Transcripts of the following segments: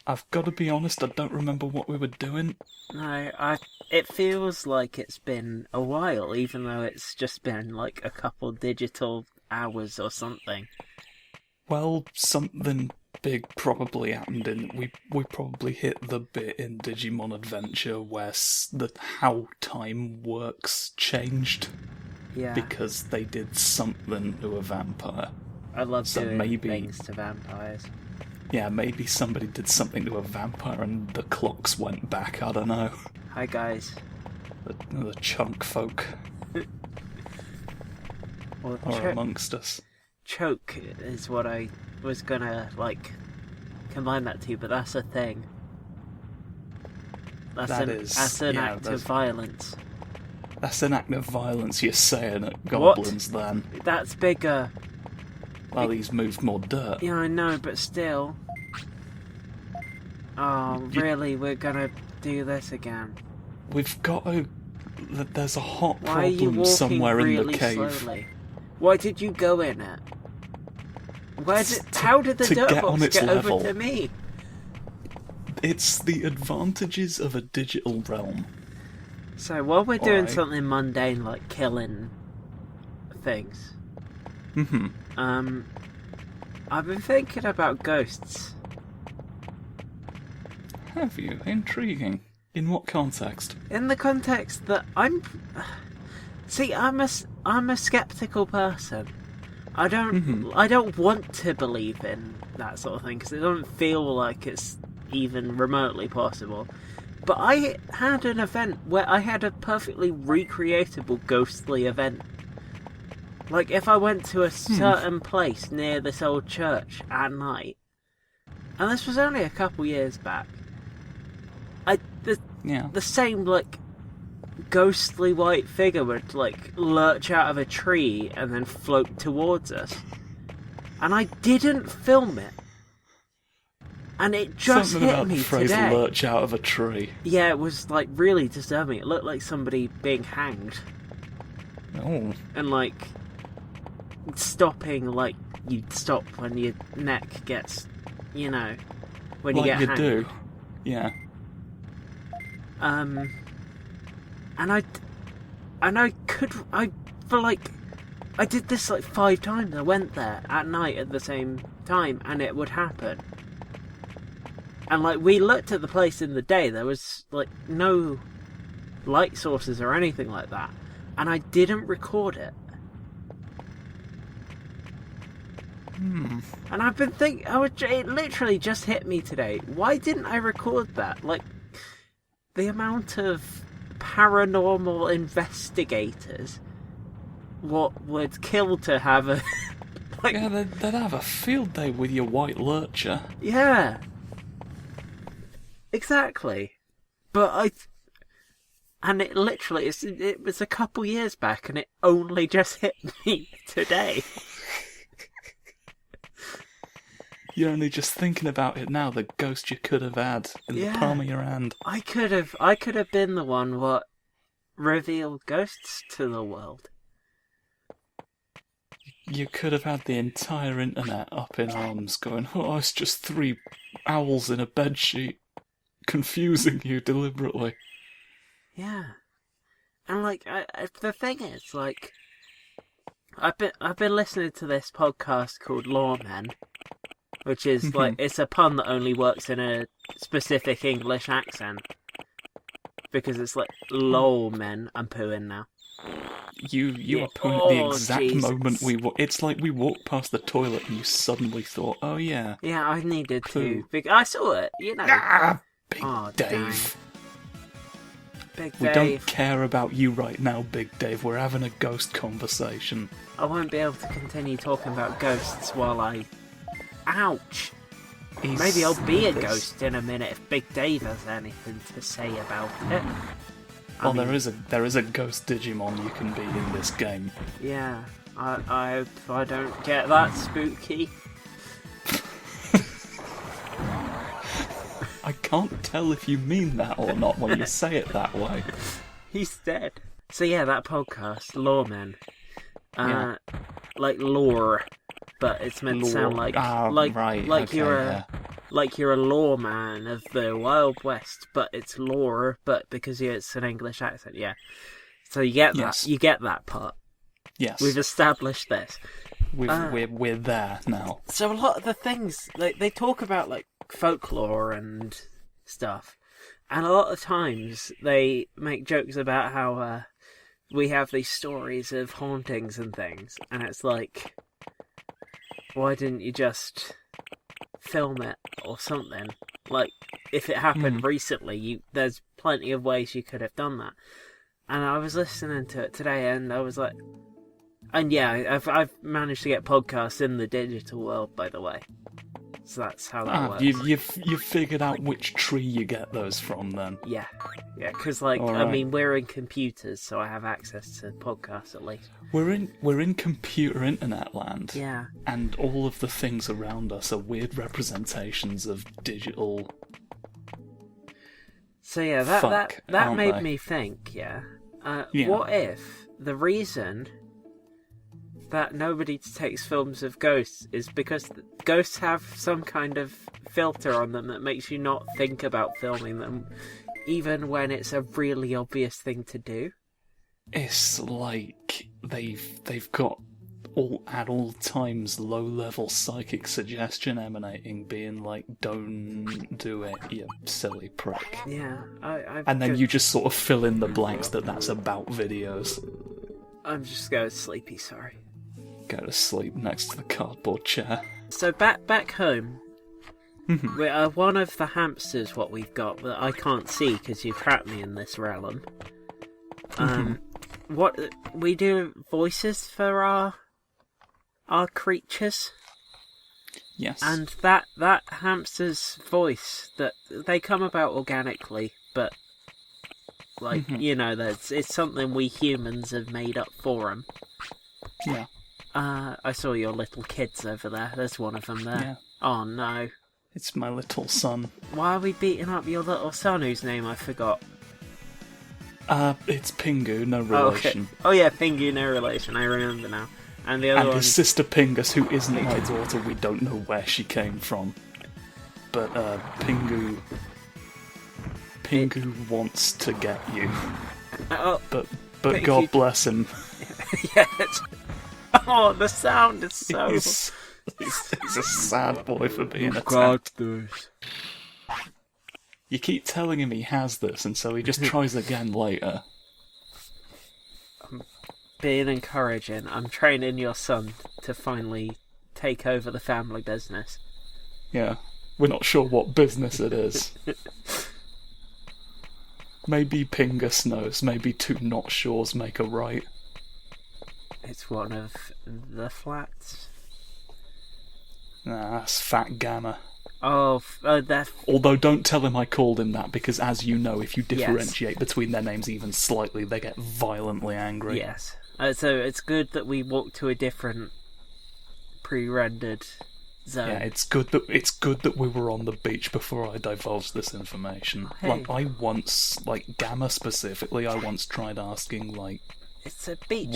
I've got to be honest, I don't remember what we were doing. No, it feels like it's been a while, even though it's just been like a couple digital hours or something. Well, something big probably happened in we probably hit the bit in Digimon Adventure where how time works changed Yeah, because they did something to a vampire. I love So doing maybe things to vampires. yeah, maybe somebody did something to a vampire and the clocks went back. I don't know. Hi guys. The chunk folk Well, are amongst us. choke is what I was gonna combine that to, but that's a thing. That's an act of violence. That's an act of violence you're saying at goblins then. That's bigger. Well, he's moved more dirt. Yeah, I know, but still. Oh, really? We're gonna do this again? We've got to... There's a hot Why are you problem walking somewhere really in the cave. slowly? Why did you go in it? How did the to dirt get box on its get level. over to me? It's the advantages of a digital realm. So while we're doing Alright. something mundane like killing things, I've been thinking about ghosts. Have you? Intriguing. In what context? In the context that I'm a skeptical person. I don't want to believe in that sort of thing because it doesn't feel like it's even remotely possible. But I had an event where I had a perfectly recreatable ghostly event. Like if I went to a certain place near this old church at night, and this was only a couple years back, the same ghostly white figure would lurch out of a tree and then float towards us. And I didn't film it. And it just Something hit about me the phrase today. lurch out of a tree. Yeah, it was really disturbing. It looked like somebody being hanged. Oh. And stopping you'd stop when your neck gets, when you get you hanged. do. Yeah. And I did this 5 times. I went there at night at the same time, and it would happen. And we looked at the place in the day. There was no light sources or anything like that, and I didn't record it. And I've been thinking, it literally just hit me today. Why didn't I record that? The amount of paranormal investigators would kill to have a Yeah, they'd have a field day with your white lurcher. Yeah, exactly. But and it literally it was a couple years back, and it only just hit me today. You're only just thinking about it now, the ghost you could have had in the palm of your hand. I could have been the one what revealed ghosts to the world. You could have had the entire internet up in arms going, oh, it's just 3 owls in a bedsheet, confusing you deliberately. Yeah. And the thing is, I've been listening to this podcast called Lawmen, which is it's a pun that only works in a specific English accent. Because it's lol men. I'm pooing now. You are pooing at the exact moment it's like we walked past the toilet and you suddenly thought, oh yeah. Yeah, I needed Poo. to. I saw it, Big Dave. Big Dave. We don't care about you right now, Big Dave. We're having a ghost conversation. I won't be able to continue talking about ghosts while I... Ouch! Maybe I'll be a ghost in a minute if Big Dave has anything to say about it. Well, there is a ghost Digimon you can be in this game. Yeah, I don't get that spooky. I can't tell if you mean that or not when you say it that way. He's dead. So yeah, that podcast, Lawmen. Yeah. Like lore, but it's meant to sound right, like okay, you're yeah. like you're a lawman of the Wild West, but it's lore, but because it's an English accent, yeah. So you get that. Yes. You get that part. Yes. We've established this. We're there now. So a lot of the things they talk about, like folklore and stuff, and a lot of times they make jokes about how we have these stories of hauntings and things, and it's like, why didn't you just film it or something? Like, if it happened recently, there's plenty of ways you could have done that. And I was listening to it today, and I was like, and yeah, I've managed to get podcasts in the digital world, by the way. So that's how that works. You've figured out which tree you get those from, then. Yeah, because like All I right. mean, we're in computers, so I have access to podcasts at least. We're in computer internet land. Yeah. And all of the things around us are weird representations of digital. So yeah, that made me think. Yeah. Yeah. What if the reason that nobody takes films of ghosts is because ghosts have some kind of filter on them that makes you not think about filming them, even when it's a really obvious thing to do? It's like they've got at all times low-level psychic suggestion emanating, being like, "Don't do it, you silly prick." Yeah, and then you just sort of fill in the blanks that's about videos. I'm just going sleepy. Sorry. Go to sleep next to the cardboard chair. So back home, one of the hamsters, what we've got that I can't see because you trapped me in this realm. What we do voices for our creatures. Yes. And that hamster's voice, that they come about organically, but like it's something we humans have made up for them. Yeah. I saw your little kids over there. There's one of them there. Yeah. Oh no. It's my little son. Why are we beating up your little son whose name I forgot? It's Pingu, no relation. Oh yeah, Pingu, no relation. I remember now. And the other and one... his sister Pingus, who isn't my daughter, we don't know where she came from. But Pingu wants to get you. But God bless him. Yes. Oh, the sound is so... He's a sad boy for being attacked. You keep telling him he has this, and so he just tries again later. I'm being encouraging. I'm training your son to finally take over the family business. Yeah, we're not sure what business it is. Maybe Pingus knows. Maybe two not sures make a right. It's one of the flats. Nah, that's Fat Gamma. Oh, that... Although don't tell him I called him that, because as you know, if you differentiate between their names even slightly, they get violently angry. Yes. So it's good that we walked to a different pre-rendered zone. Yeah, it's good that we were on the beach before I divulged this information. Hey. Like, I once, Gamma specifically, I once tried asking, It's a beach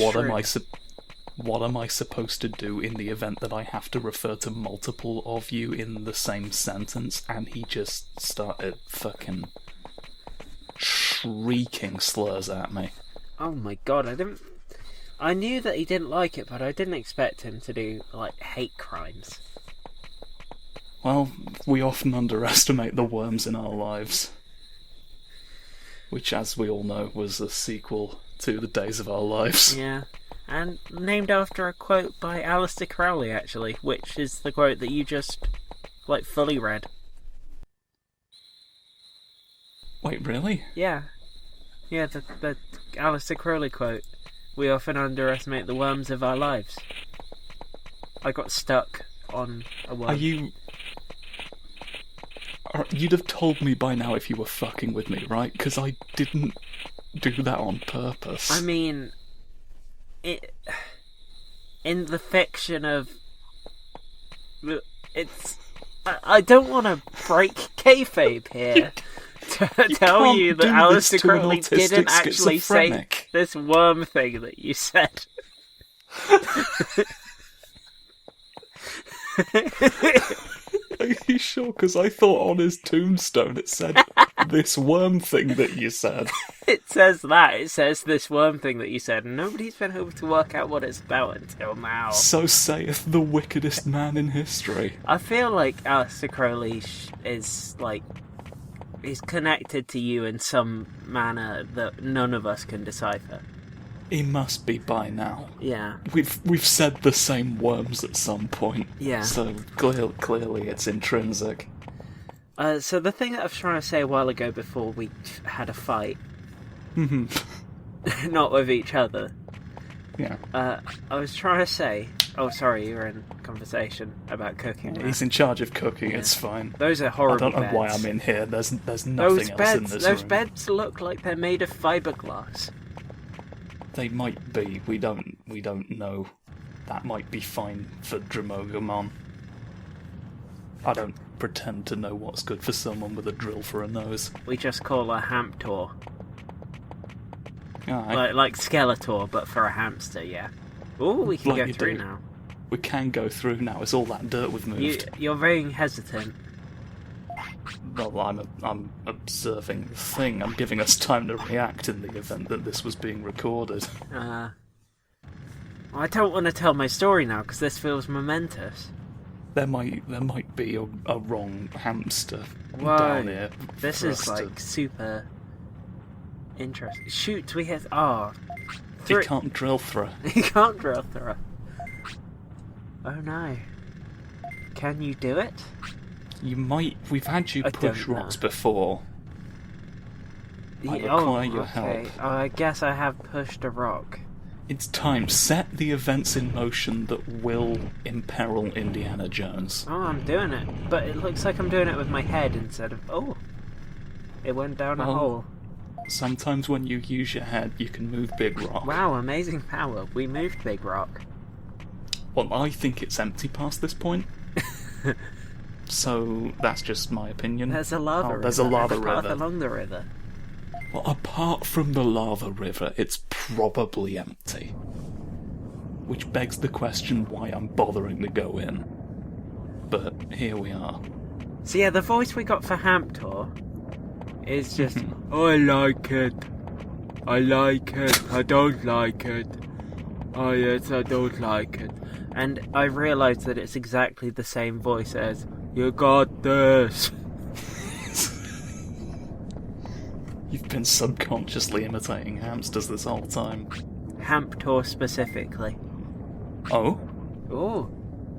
what am I supposed to do in the event that I have to refer to multiple of you in the same sentence? And he just started fucking shrieking slurs at me. Oh my god, I knew that he didn't like it, but I didn't expect him to do, hate crimes. Well, we often underestimate the worms in our lives. Which, as we all know, was a sequel to The Days of Our Lives. Yeah. And named after a quote by Aleister Crowley, actually, which is the quote that you just, fully read. Wait, really? Yeah. Yeah, the Aleister Crowley quote. We often underestimate the worms of our lives. I got stuck on a worm. You'd have told me by now if you were fucking with me, right? Because I didn't do that on purpose. I mean... in the fiction of... It's... I don't want to break kayfabe here to tell you that Aleister Crowley didn't actually say this worm thing that you said. Are you sure? Because I thought on his tombstone it said this worm thing that you said. It says that. It says this worm thing that you said, and nobody's been able to work out what it's about until now. So saith the wickedest man in history. I feel like Aleister Crowley is, like, he's connected to you in some manner that none of us can decipher. He must be by now. Yeah. We've said the same worms at some point. Yeah. So clearly it's intrinsic. So the thing that I was trying to say a while ago before we had a fight, not with each other. Yeah. I was trying to say. Oh, sorry, you were in conversation about cooking. He's in charge of cooking. Yeah. It's fine. Those are horrible. I don't know beds. why I'm in here. There's nothing those else beds, in this Those room. beds look like they're made of fiberglass. They might be. We don't know. That might be fine for Digimon. I don't pretend to know what's good for someone with a drill for a nose. We just call her Hamptor. Aye. Like Skeletor, but for a hamster, yeah. Ooh, we can go through now. We can go through now. It's all that dirt we've moved. You're very hesitant. Well, I'm observing the thing. I'm giving us time to react in the event that this was being recorded. I don't want to tell my story now because this feels momentous. There might be a wrong hamster Whoa, down here. This is like super interesting. Shoot, we hit. Oh, he can't drill through. He can't drill through. Oh no! Can you do it? You might. We've had you push rocks before. I require your help. Oh, I guess I have pushed a rock. It's time. Set the events in motion that will imperil Indiana Jones. Oh, I'm doing it. But it looks like I'm doing it with my head instead of... Oh! It went down a hole. Sometimes when you use your head, you can move big rock. Wow, amazing power. We moved big rock. Well, I think it's empty past this point. So, that's just my opinion. There's a lava river. There's a lava river. Path along the river. Well, apart from the lava river, it's probably empty. Which begs the question why I'm bothering to go in. But here we are. So yeah, the voice we got for Hamptor is just, I like it. I like it. I don't like it. Oh yes, I don't like it. And I realised that it's exactly the same voice as, you got this. You've been subconsciously imitating hamsters this whole time. Hamptor specifically. Oh? Oh,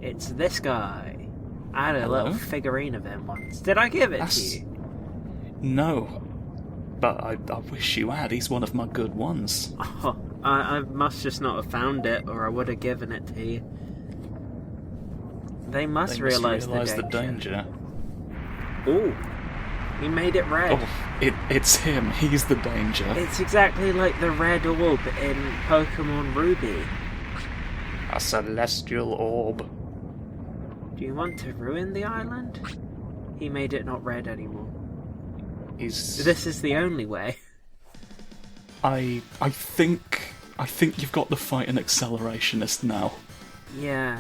it's this guy. I had a little figurine of him once. Did I give it to you? No. But I wish you had. He's one of my good ones. Oh, I must just not have found it, or I would have given it to you. They must realise the danger. Ooh. He made it red. Oh, it's him. He's the danger. It's exactly like the red orb in Pokemon Ruby. A celestial orb. Do you want to ruin the island? He made it not red anymore. This is the only way. I think you've got the fighting accelerationist now. Yeah.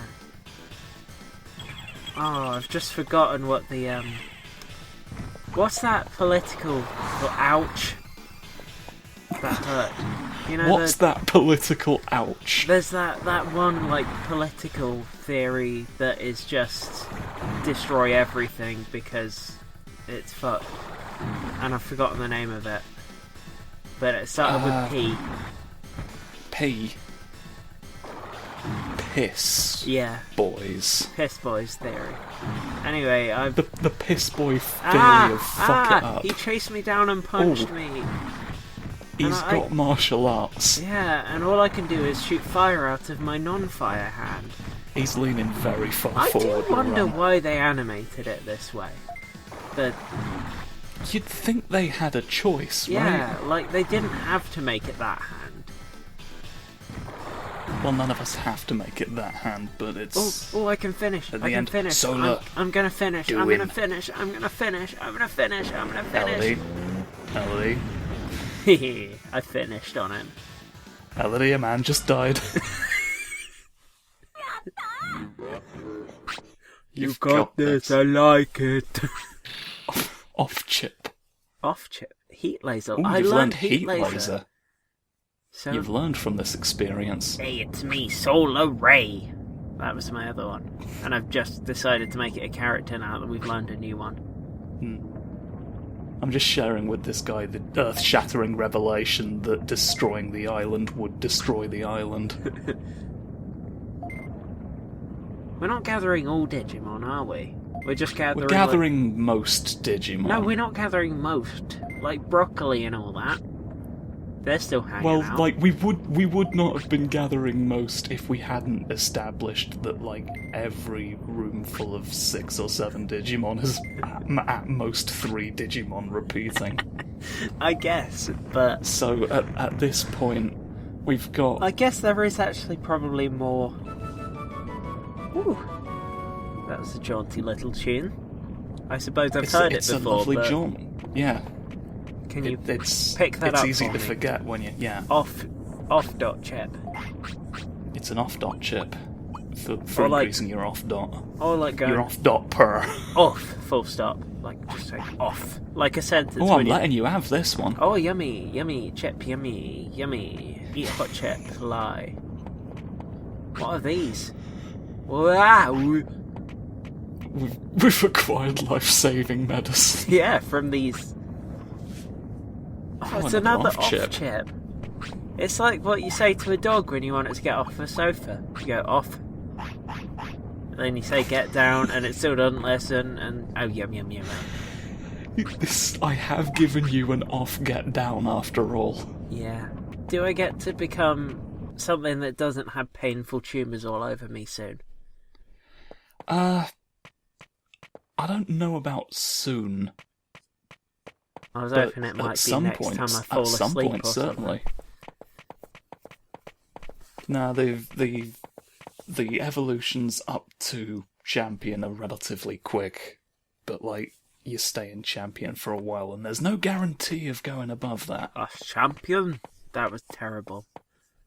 Oh, I've just forgotten what the what's that political... ouch. That hurt. You know, what's that political ouch? There's that one, like, political theory that is just destroy everything because it's fucked. And I've forgotten the name of it. But it started with P. P. Piss. Yeah. Boys. Piss boys theory. Anyway, the piss boy theory of fuck it up. He chased me down and punched me. He's got martial arts. Yeah, and all I can do is shoot fire out of my non-fire hand. He's leaning very far forward. I do wonder why they animated it this way. You'd think they had a choice, right? Yeah, like they didn't have to make it that hand. Well, none of us have to make it that hand, but it's... Oh, I can finish. I can finish. So look. I'm gonna finish. I'm gonna finish. Elodie. I finished on him. Elodie, a man just died. You've got this. I like it. Off chip. Off chip. Heat laser. Ooh, I you've learned learned heat laser. So, You've learned from this experience. hey, it's me, Solar Ray. That was my other one. And I've just decided to make it a character now that we've learned a new one. I'm just sharing with this guy the earth-shattering revelation that destroying the island would destroy the island. We're not gathering all Digimon, are we? We're just gathering... We're gathering most Digimon. No, we're not gathering most. Like Broccoli and all that. They're still hanging out. Like, we would not have been gathering most if we hadn't established that, like, every room full of 6 or 7 Digimon has at most 3 Digimon repeating. I guess, but... So, at this point, we've got... I guess there is actually probably more... Ooh. That was a jaunty little tune. I suppose I've heard it before, It's a lovely jaunt. Yeah. Can you it's pick that up It's easy for to me? forget when you... Yeah. Off dot chip. It's an off dot chip for increasing your off dot. Or like going... Your off dot per. Off, full stop. Like, just say off. Like a sentence. Oh, I'm letting you have this one. Oh, yummy, yummy, chip, yummy, yummy. Eat a hot chip, lie. What are these? Wow! We've acquired life-saving medicine. Yeah, from these... Oh, it's another off chip. It's like what you say to a dog when you want it to get off a sofa. You go, off. And then you say, get down, and it still doesn't listen, and... Oh, yum, yum, yum, yum. I have given you an off get down after all. Yeah. Do I get to become something that doesn't have painful tumours all over me soon? I don't know about soon. I was hoping it might be next time I fall asleep. At some point, or certainly. Now, the evolutions up to champion are relatively quick, but like you stay in champion for a while, and there's no guarantee of going above that. A champion? That was terrible.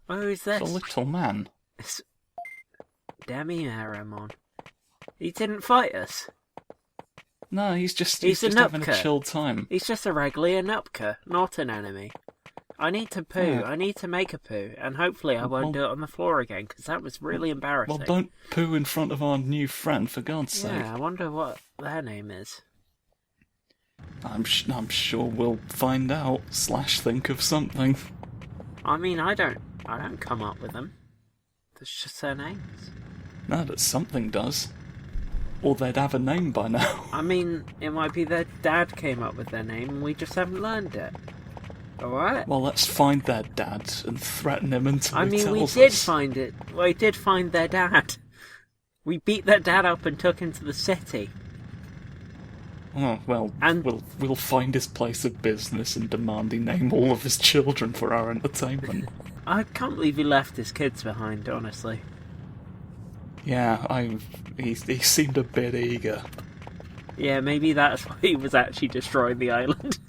Oh, who is this? It's a little man. It's Demi-Aramon. He didn't fight us. No, he's just having a chill time. He's just a regular Nupka, not an enemy. I need to poo. Yeah. I need to make a poo, and hopefully I won't do it on the floor again, because that was really embarrassing. Well, don't poo in front of our new friend, for God's sake. Yeah, I wonder what their name is. I'm sure we'll find out. / think of something. I mean, I don't come up with them. That's just their names. No, but something does. Or they'd have a name by now. I mean, it might be their dad came up with their name and we just haven't learned it. Alright? Well, let's find their dad and threaten him until he tells us. We did find it. We did find their dad. We beat their dad up and took him to the city. Oh, well, and we'll find his place of business and demand he name all of his children for our entertainment. I can't believe he left his kids behind, honestly. Yeah, he seemed a bit eager. Yeah, maybe that's why he was actually destroying the island.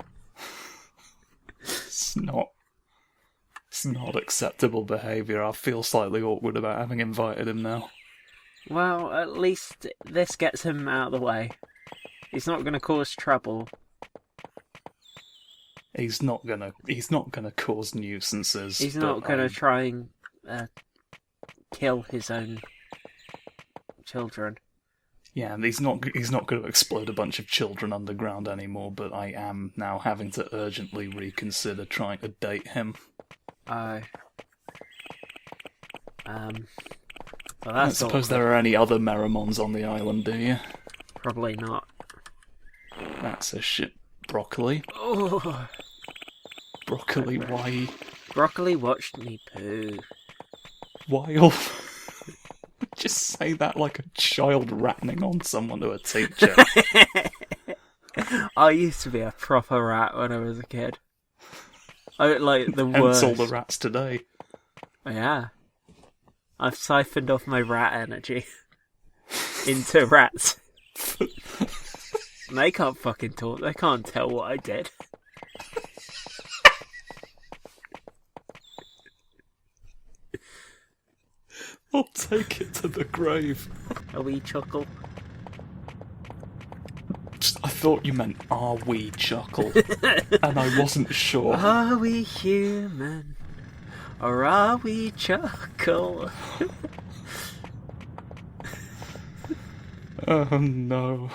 It's not acceptable behaviour. I feel slightly awkward about having invited him now. Well, at least this gets him out of the way. He's not going to cause trouble. He's not gonna cause nuisances. He's not going to try and kill his own children. Yeah, and he's not going to explode a bunch of children underground anymore. But I am now having to urgently reconsider trying to date him. Oh. Well, I don't suppose there are any other Meramons on the island, do you? Probably not. That's a shit. Broccoli? Oh. Broccoli, why? Broccoli watched me poo. Why? Just say that like a child ratting on someone to a teacher. I used to be a proper rat when I was a kid. I like the Hence worst. all the rats today. Yeah. I've siphoned off my rat energy into rats. And they can't fucking talk. They can't tell what I did. I'll take it to the grave. A wee chuckle. thought you meant are we chuckle, and I wasn't sure. Are we human? Or are we chuckle? Oh no.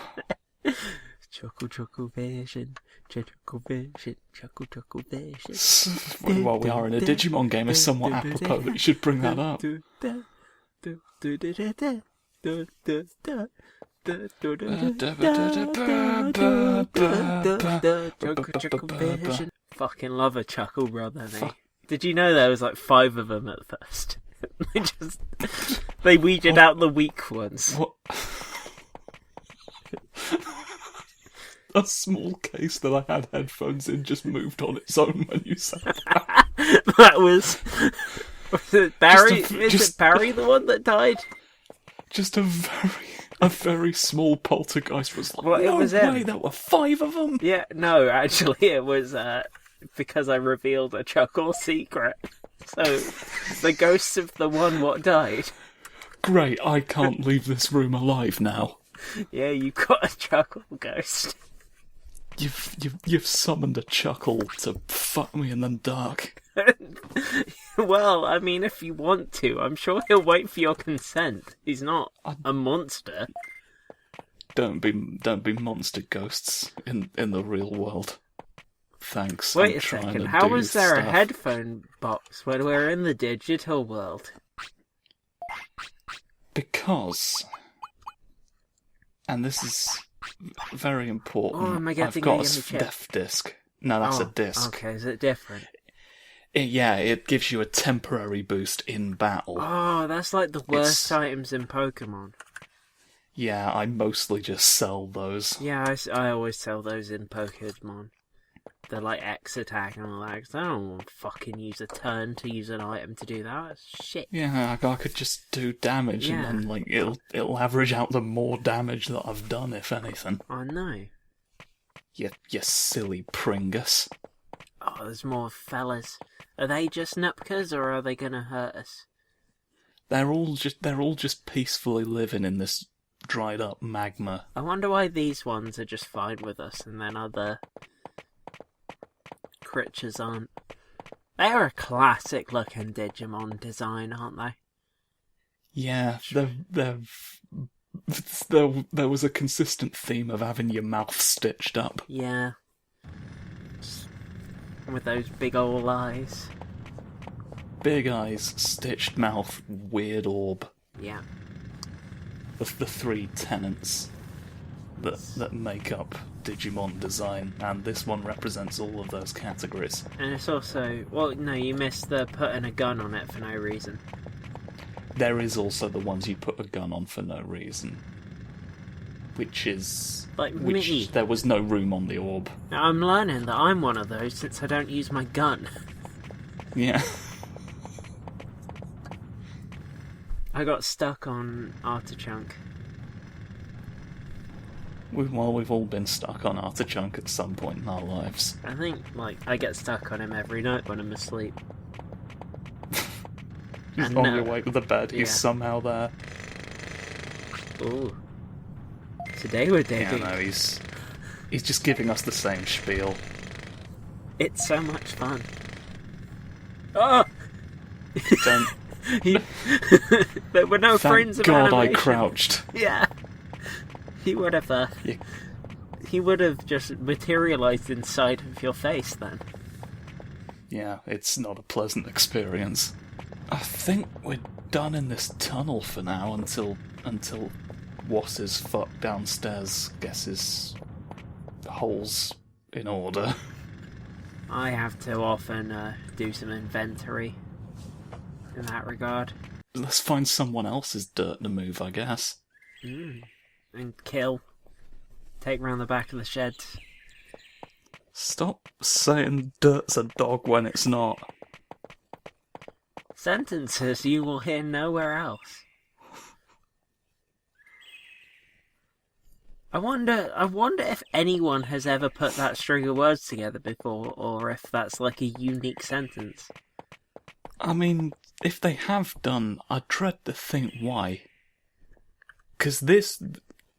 Chuckle, chuckle vision. Chuckle vision. Chuckle, chuckle vision. Well, we are in a Digimon game. It's somewhat apropos that you should bring that up. Fucking love a chuckle, brother. Did you know there was like 5 of them at first? They weeded out the weak ones. What? A small case that I had headphones in just moved on its own when you said that. That was it Barry? Is it Barry the one that died? Just a very small poltergeist was like, Well, it was way, there were 5 of them. Yeah, no, actually, it was because I revealed a chuckle secret. So, the ghosts of the one what died. Great, I can't leave this room alive now. Yeah, you got a chuckle ghost. You've summoned a chuckle to fuck me in the dark. Well, I mean, if you want to, I'm sure he'll wait for your consent. He's not a monster. Don't be monster ghosts in the real world. Thanks. Wait a second, how was there a headphone box when we're in the digital world? Because, and this is very important, Oh, am I getting I've got a a def disc. No, that's a disc. Okay, is it different? It gives you a temporary boost in battle. Oh, that's like the worst items in Pokemon. Yeah, I mostly just sell those. Yeah, I always sell those in Pokemon. They're like X attack and all that, 'cause I don't want to fucking use a turn to use an item to do that. That's shit. Yeah, I could just do damage and then like it'll average out the more damage that I've done, if anything. I know. You silly Pringus. Oh, there's more fellas. Are they just Nupkas or are they gonna hurt us? They're all just peacefully living in this dried up magma. I wonder why these ones are just fine with us and then other creatures aren't. They're a classic looking Digimon design, aren't they? Yeah, there was a consistent theme of having your mouth stitched up. Yeah. With those big old eyes. Big eyes, stitched mouth, weird orb. Yeah. The 3 tenets that make up Digimon design, and this one represents all of those categories. And it's also... Well, no, you missed the putting a gun on it for no reason. There is also the ones you put a gun on for no reason. Which me. There was no room on the orb. Now, I'm learning that I'm one of those since I don't use my gun. Yeah. I got stuck on Artichunk. We've all been stuck on Artichunk at some point in our lives. I think, I get stuck on him every night when I'm asleep. He's on your way to the bed, he's somehow there. Ooh. Today we're digging. Yeah, no, he's just giving us the same spiel. It's so much fun. Oh! Don't... There were no friends of God, animation. I crouched. Yeah. He would have, he would have just materialised inside of your face then. Yeah, it's not a pleasant experience. I think we're done in this tunnel for now until Wass's fuck downstairs gets his holes in order. I have to often do some inventory in that regard. Let's find someone else's dirt to move, I guess. And kill. Take round the back of the shed. Stop saying dirt's a dog when it's not. Sentences you will hear nowhere else. I wonder if anyone has ever put that string of words together before, or if that's like a unique sentence. I mean, if they have done, I dread to think why. Because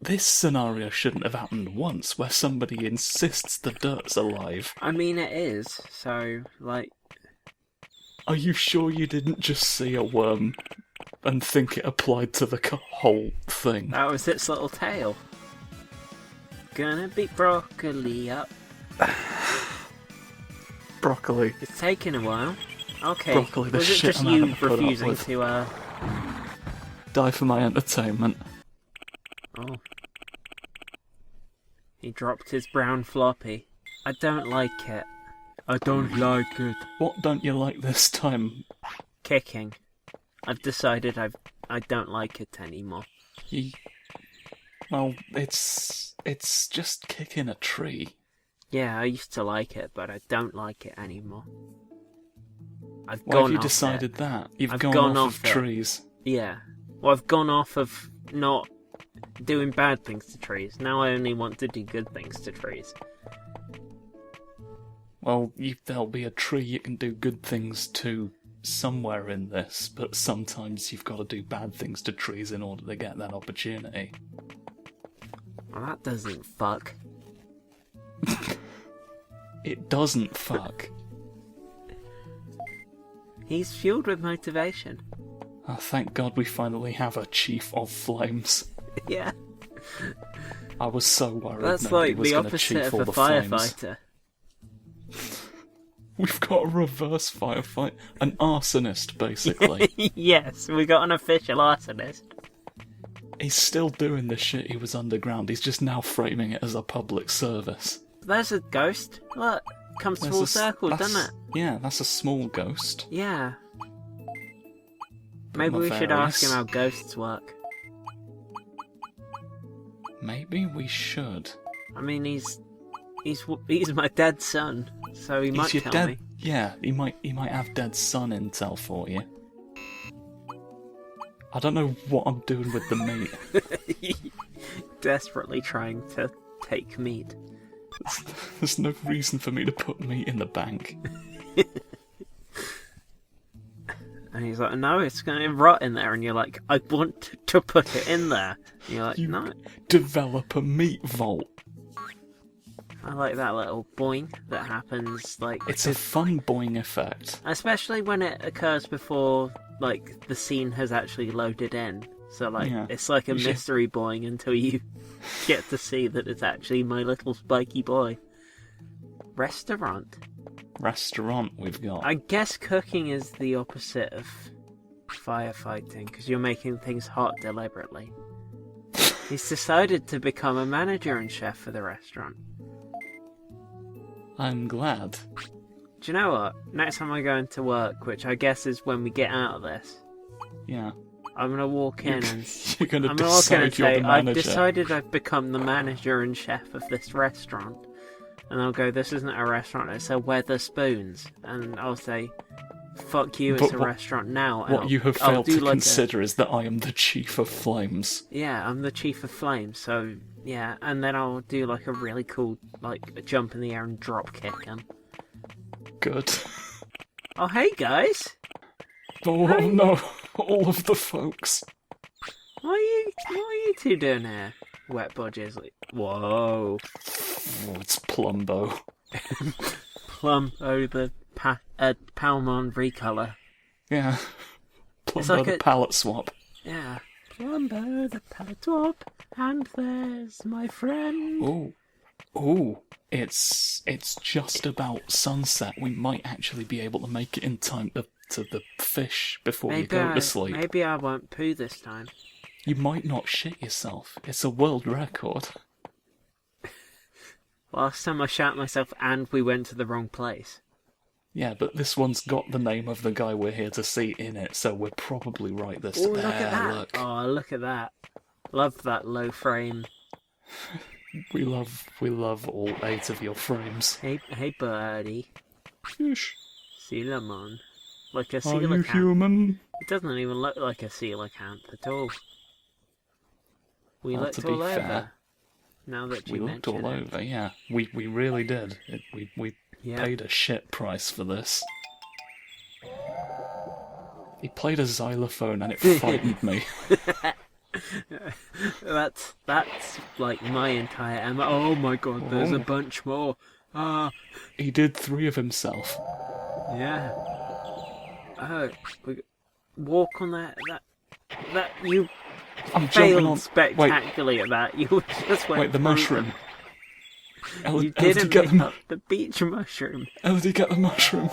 this scenario shouldn't have happened once, where somebody insists the dirt's alive. I mean, it is, so, like... Are you sure you didn't just see a worm and think it applied to the whole thing? That was its little tail. Gonna beat broccoli up. Broccoli. It's taking a while. Okay, Broccoli, the was it shit just I'm you having to put up refusing with. to, Die for my entertainment. Oh. He dropped his brown floppy. I don't like it. I don't like it. What don't you like this time? Kicking. I've decided I don't like it anymore. Well, it's just kicking a tree. Yeah, I used to like it, but I don't like it anymore. Why have you decided that? You've gone off of trees. Yeah. Well, I've gone off of not doing bad things to trees. Now I only want to do good things to trees. Well, there'll be a tree you can do good things to somewhere in this, but sometimes you've got to do bad things to trees in order to get that opportunity. Well, that doesn't fuck. It doesn't fuck. He's fueled with motivation. Oh, thank God we finally have a Chief of Flames. Yeah. I was so worried That's nobody like was the going to opposite chief of all a the flames. firefighter. We've got a reverse firefight. An arsonist, basically. Yes, we got an official arsonist. He's still doing the shit he was underground. He's just now framing it as a public service. There's a ghost. Look, comes full circle, doesn't it? Yeah, that's a small ghost. Yeah. Maybe we should ask him how ghosts work. Maybe we should. I mean, he's my dead son, so he might tell me. Yeah, he might have dead son intel for you. I don't know what I'm doing with the meat. Desperately trying to take meat. There's no reason for me to put meat in the bank. And he's like, no, it's going to rot in there. And you're like, I want to put it in there. And you're like, no. Develop a meat vault. I like that little boing that happens. Like, it's a fun boing effect. Especially when it occurs before, like, the scene has actually loaded in. So, like, yeah. It's like a mystery boing until you get to see that it's actually my little spiky boy. Restaurant we've got. I guess cooking is the opposite of firefighting, because you're making things hot deliberately. He's decided to become a manager and chef for the restaurant. I'm glad. Do you know what? Next time I go into work, which I guess is when we get out of this, yeah, I'm going to walk in and... You're going to decide you're the manager. I've decided I've become the manager and chef of this restaurant. And I'll go, this isn't a restaurant, it's a Weatherspoons. And I'll say, fuck you, it's a restaurant now. And what you have failed to consider is that I am the Chief of Flames. Yeah, I'm the Chief of Flames, so, yeah. And then I'll do, like, a really cool, like, a jump in the air and drop kick him. Good. Oh, hey, guys! Oh, hey. No, all of the folks. What are you two doing here? Wet Budgies, like, whoa. Oh, it's Plumbo. Plumbo, the Palmon recolor. Yeah. Plumbo, like the palette swap. Yeah. Plumbo, the palette swap, and there's my friend. Ooh. It's just about sunset. We might actually be able to make it in time to the fish before you go to sleep. Maybe I won't poo this time. You might not shit yourself. It's a world record. Last time I shat myself and we went to the wrong place. Yeah, but this one's got the name of the guy we're here to see in it, so we're probably right this time. Look at that. Look. Oh, look at that. Love that low frame. We love all 8 of your frames. Hey birdie. Fish. Sealamon. Like a coelacanth. Are you human? It doesn't even look like a coelacanth at all. We looked all over. Now that you mention it. We looked all over, yeah. We really did. We paid a shit price for this. He played a xylophone and it frightened me. That's like my entire MO. Oh my god, there's a Oh. bunch more. Ah, He did 3 of himself. yeah. Oh, walk on that you I'm jumping failed on. spectacularly at that. You just went Wait, the through mushroom. them. Elodie, You didn't get pick the up the beach mushroom. Elodie, get the mushroom.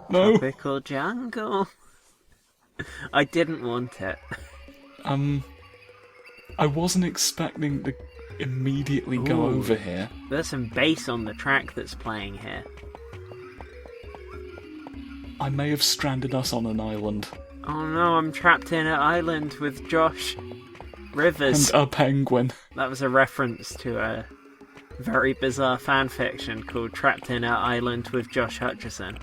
No. Tropical jungle. I didn't want it. I wasn't expecting to immediately go Ooh. over here. There's some bass on the track that's playing here. I may have stranded us on an island. Oh no, I'm trapped in an island with Josh Rivers. And a penguin. That was a reference to a very bizarre fan fiction called Trapped in an Island with Josh Hutcherson.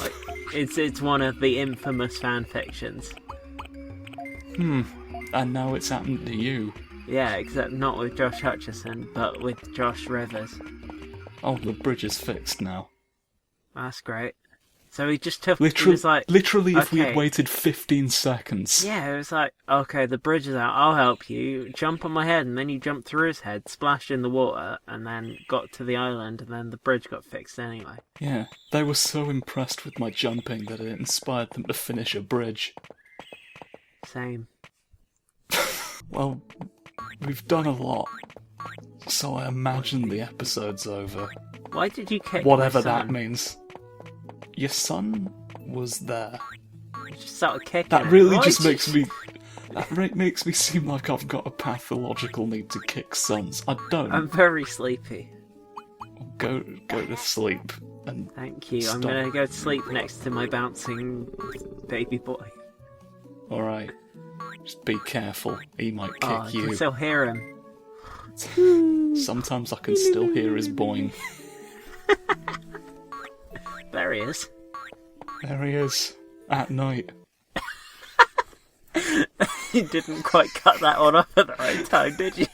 Like, it's one of the infamous fan fictions. And now it's happened to you. Yeah, except not with Josh Hutcherson, but with Josh Rivers. Oh, the bridge is fixed now. That's great. So he just took. Literally, He was like, literally, if we okay. had waited 15 seconds. Yeah, it was like, okay, the bridge is out, I'll help you. Jump on my head, and then you jumped through his head, splashed in the water, and then got to the island, and then the bridge got fixed anyway. Yeah, they were so impressed with my jumping that it inspired them to finish a bridge. Same. Well, we've done a lot, so I imagine the episode's over. Why did you kick Whatever my son? that means. Your son was there. Just started kicking That him. really Why just did makes you- me... That makes me seem like I've got a pathological need to kick sons. I don't. I'm very sleepy. Go to sleep. And Thank you. I'm Stop. gonna go to sleep next to my bouncing baby boy. alright. Just be careful. He might kick Oh, I can you. still hear him. Sometimes I can still hear his boing. There he is. There he is. At night. You didn't quite cut that one off at the right time, did you?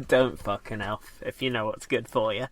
Don't fucking elf, if you know what's good for you.